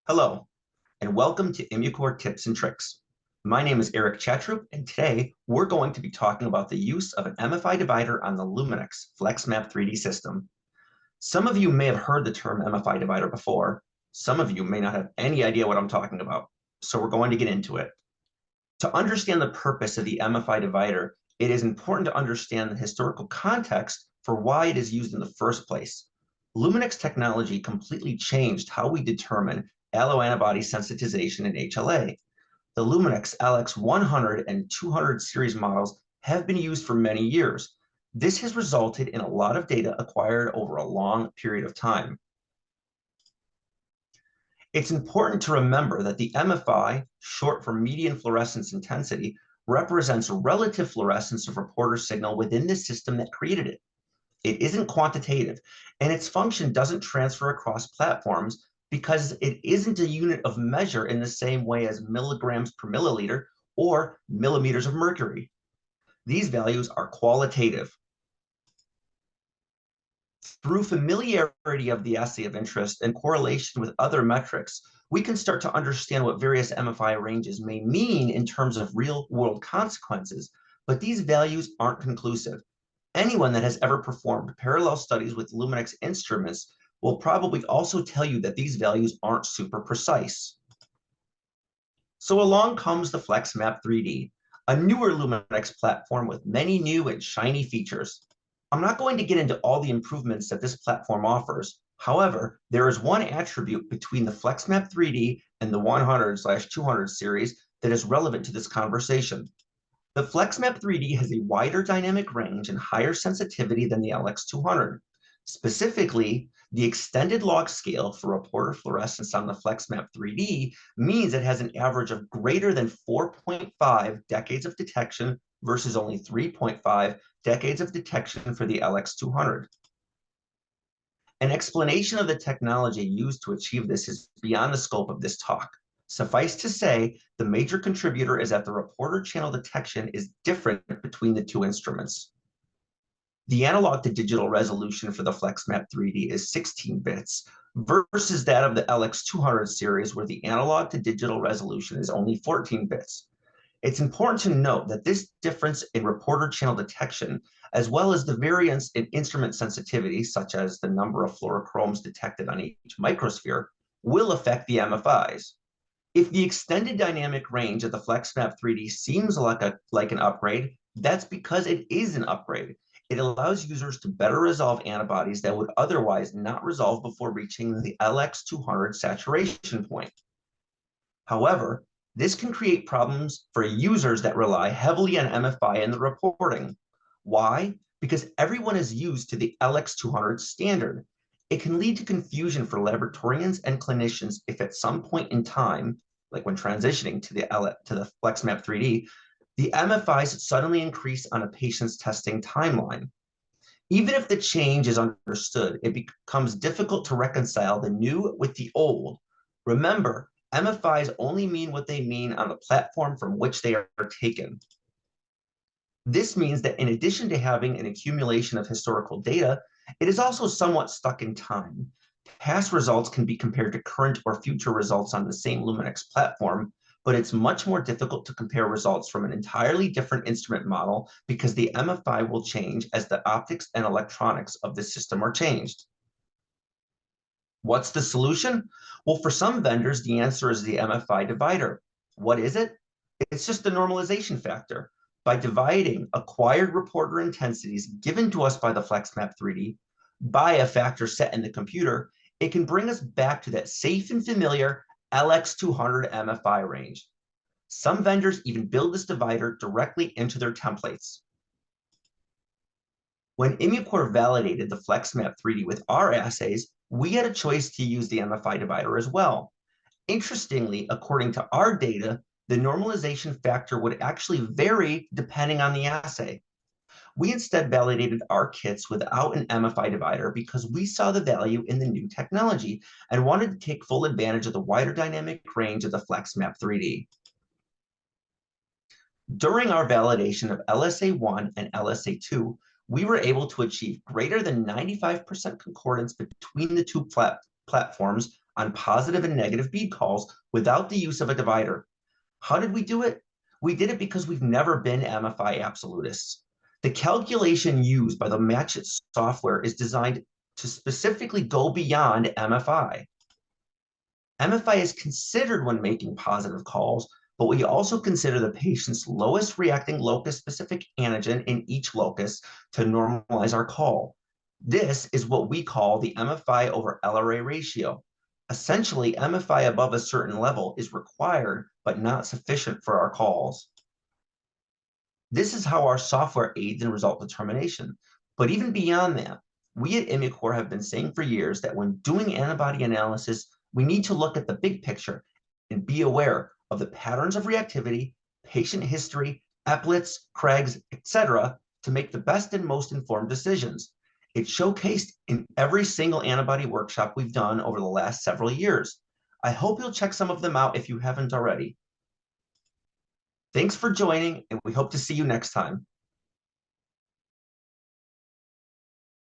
Hello, and welcome to Immucore Tips and Tricks. My name is Erik Chatroop, and today we're going to be talking about the use of an MFI divider on the Luminex FlexMap 3D system. Some of you may have heard the term MFI divider before. Some of you may not have any idea what I'm talking about, so we're going to get into it. To understand the purpose of the MFI divider, it is important to understand the historical context for why it is used in the first place. Luminex technology completely changed how we determine alloantibody sensitization in HLA. The Luminex LX100 and 200 series models have been used for many years. This has resulted in a lot of data acquired over a long period of time. It's important to remember that the MFI, short for median fluorescence intensity, represents relative fluorescence of reporter signal within the system that created it. It isn't quantitative, and its function doesn't transfer across platforms because it isn't a unit of measure in the same way as milligrams per milliliter or millimeters of mercury. These values are qualitative. Through familiarity of the assay of interest and correlation with other metrics, we can start to understand what various MFI ranges may mean in terms of real-world consequences, but these values aren't conclusive. Anyone that has ever performed parallel studies with Luminex instruments will probably also tell you that these values aren't super precise. So along comes the FlexMap 3D, a newer Luminex platform with many new and shiny features. I'm not going to get into all the improvements that this platform offers. However, there is one attribute between the FlexMap 3D and the 100/200 series that is relevant to this conversation. The FlexMap 3D has a wider dynamic range and higher sensitivity than the LX200. Specifically, the extended log scale for reporter fluorescence on the FlexMap 3D means it has an average of greater than 4.5 decades of detection versus only 3.5 decades of detection for the LX200. An explanation of the technology used to achieve this is beyond the scope of this talk. Suffice to say, the major contributor is that the reporter channel detection is different between the two instruments. The analog to digital resolution for the FlexMap 3D is 16 bits versus that of the LX200 series where the analog to digital resolution is only 14 bits. It's important to note that this difference in reporter channel detection, as well as the variance in instrument sensitivity, such as the number of fluorochromes detected on each microsphere, will affect the MFIs. If the extended dynamic range of the FlexMap 3D seems like an upgrade, that's because it is an upgrade. It allows users to better resolve antibodies that would otherwise not resolve before reaching the LX200 saturation point. However, this can create problems for users that rely heavily on MFI in the reporting. Why? Because everyone is used to the LX200 standard. It can lead to confusion for laboratorians and clinicians if at some point in time, like when transitioning to the FlexMap 3D, the MFIs suddenly increase on a patient's testing timeline. Even if the change is understood, it becomes difficult to reconcile the new with the old. Remember, MFIs only mean what they mean on the platform from which they are taken. This means that in addition to having an accumulation of historical data, it is also somewhat stuck in time. Past results can be compared to current or future results on the same Luminex platform, but it's much more difficult to compare results from an entirely different instrument model because the MFI will change as the optics and electronics of the system are changed. What's the solution? Well, for some vendors, the answer is the MFI divider. What is it? It's just the normalization factor. By dividing acquired reporter intensities given to us by the FlexMap 3D by a factor set in the computer, it can bring us back to that safe and familiar LX200 MFI range. Some vendors even build this divider directly into their templates. When Immucore validated the FlexMap 3D with our assays, we had a choice to use the MFI divider as well. Interestingly, according to our data, the normalization factor would actually vary depending on the assay. We instead validated our kits without an MFI divider because we saw the value in the new technology and wanted to take full advantage of the wider dynamic range of the FlexMap 3D. During our validation of LSA1 and LSA2, we were able to achieve greater than 95% concordance between the two platforms on positive and negative bead calls without the use of a divider. How did we do it? We did it because we've never been MFI absolutists. The calculation used by the Matchit software is designed to specifically go beyond MFI. MFI is considered when making positive calls, but we also consider the patient's lowest reacting locus-specific antigen in each locus to normalize our call. This is what we call the MFI over LRA ratio. Essentially, MFI above a certain level is required, but not sufficient for our calls. This is how our software aids in result determination. But even beyond that, we at Immucor have been saying for years that when doing antibody analysis, we need to look at the big picture and be aware of the patterns of reactivity, patient history, eplets, CREGs, etc., to make the best and most informed decisions. It's showcased in every single antibody workshop we've done over the last several years. I hope you'll check some of them out if you haven't already. Thanks for joining, and we hope to see you next time.